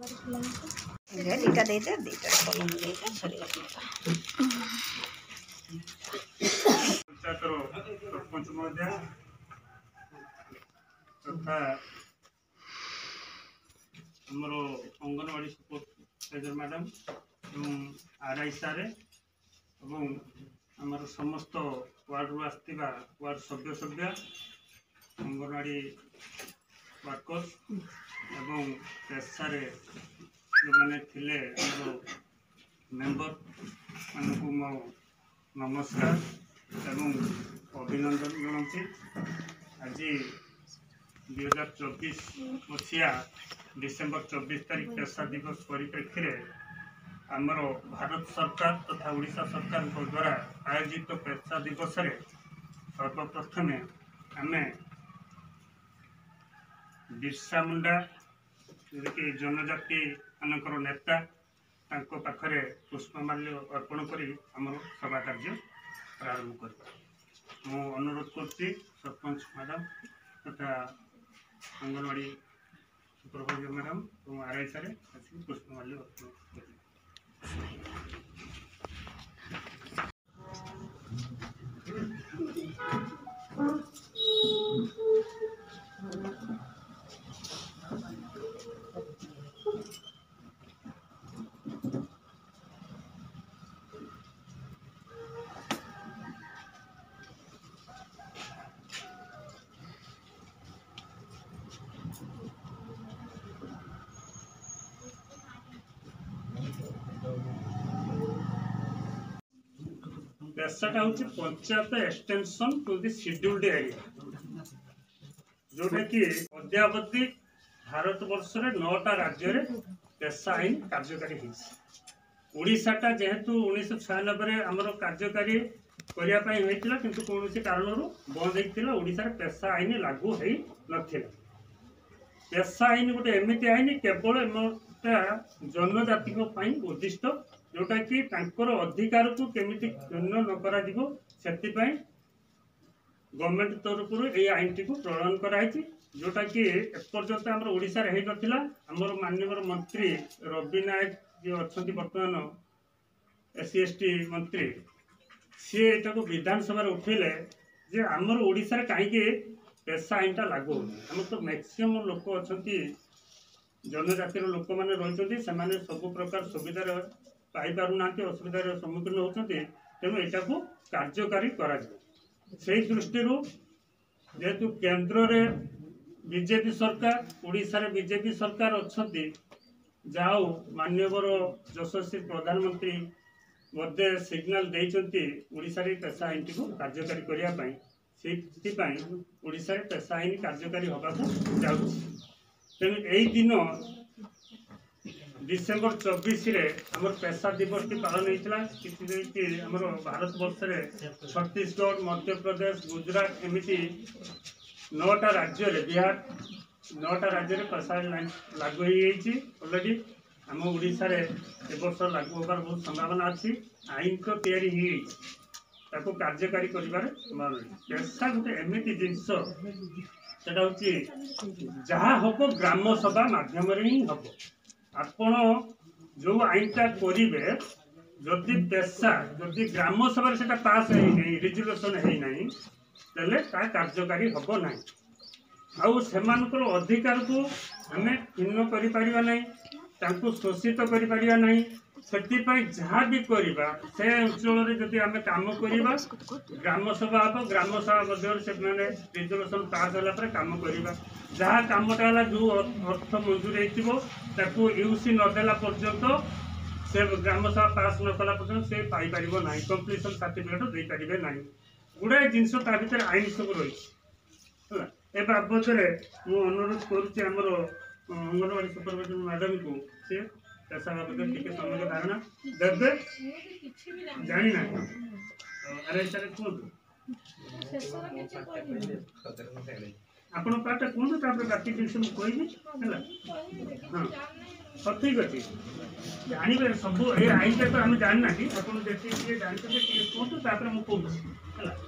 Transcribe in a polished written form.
दुईटा देते दुईटा कलम देते सरी सरपंच महोदय तथा आमर अंगनवाड़ी सुपरवाइजर मैडम आरआई सारे आमर समस्त वार्ड रु आसथिबा वार्ड सभ्य अंगनवाड़ी वर्कर्स एवं पेशा जो मैंने थिले मेंबर मानक मो नमस्कार एवं अभिनंदन जनाऊँगी। आज 2024 मसीहा डिसेम्बर 24 तारीख पेशा दिवस परिप्रेक्षी आमर भारत सरकार तथा ओडिशा सरकार द्वारा आयोजित पेशा दिवस रे सर्वप्रथम आमे बिरसा मुंडा कि जनजाति मानकर नेता तांको पाखरे पुष्पमाल्य अर्पण करी आमर सभा कार्य प्रारंभ कर मु अनुरोध करती सरपंच मैडम तथा अंगनवाड़ी सुपरवाइजर मैडम और आरआई सारे पुष्पमाल्य अर्पण कर। पेशाटा हूँ panchayat extension to the scheduled area जोटा कि अद्यावधि भारत वर्ष रे 9टा राज्य रे पेशा आईन कार्यकारी ओडिशाटा जेहेतु 1996 आमर कार्यकारी करने होता किंतु कौन कारण बंद होता ओडिशा पेशा आईन लागू हो नाला। पेशा आईन गोटे एमती आईन केवल जनजाति उद्दिष्ट जोटा कि तांकर अधिकार को केमिति क्षुण्ण न करा दिगो सेतिपई गवर्नमेंट तरफ ये आईन टी को प्रणयन कराई जोटा कि एपर्यंत आम ओडिशा रे नथिला। आमर माननीय मंत्री रवि नायक जो अच्छा बर्तमान एससी एसटी मंत्री सी एटा को विधानसभा उठेले जे आमर ओडिशा रे कहीं पेशा आईनटा लागू होम तो मैक्सिमम लोक अच्छा जनजातिर लोक मैंने रही सब प्रकार सुविधा पाई पारना असुविधार सम्मुखीन होती तेणु यहाँ को कार्यकारी से दृष्टि जेहेतु केंद्र रे बीजेपी सरकार ओडिशा रे बीजेपी सरकार अच्छा जाओ माननीय यशस्वी प्रधानमंत्री मध्य सिग्नाल देइचंती ओडिशा रे पेशा आईन को कार्यकारी करने से ओडिशा रे पेशा आईन कार्यकारी होगा जाउछि। तेणु यही दिन डिसेम्बर 24 रे हमर पेशा दिवस की पालन होता कि हमर भारत वर्ष रे छत्तीसगढ़ मध्य प्रदेश गुजरात एमती 9टा राज्य रे बिहार 9टा राज्य रे पेशा लागू ऑलरेडी आम ओडिशा रे ए वर्ष लागू होबार बहुत संभावना अच्छी। आईन तो तैयारी ताको कार्यकारी करिबार संभावना पेशा गोटे एमती जिनस सेटा हूँ जहाँ हम ग्राम सभा माध्यम ही हम आपण जो आईनटा करेंगे जदि पेशा जदि ग्राम सभा से पास है रिजोल्यूशन है ना कार्यकारी हम ना आउ से अधिकार को आम क्षुण्ण कर शोषित कर जहाँ भी करवा से अंचल जदि आम कम करवा ग्राम सभा हम ग्राम सभा मध्य से रिजोल्यूशन पास होगा कम करवा जहाँ कमटा है जो अर्थ मंजूर हो यूसी नदेला पर्यंत से ग्राम सभा पास न कला पर्यंत से पाई पार ना कंप्लीसन सर्टिफिकेट दे पारे ना गुड़ाए जिनस भर आईन सब रही ए बाबद में अनुरोध करुँच अंगनवाड़ी सुपरवाइजर मैडम को से पेशा बाबद टी समय धारणा देवे जानी ना अरे सर कहूँ आपण पार्टा कहूँ बाकी जिन मुझे हाँ हाँ ठीक अच्छे जानवे सब ये आईन तो आम जाना आप जानते कहूँ मुझे कहूँ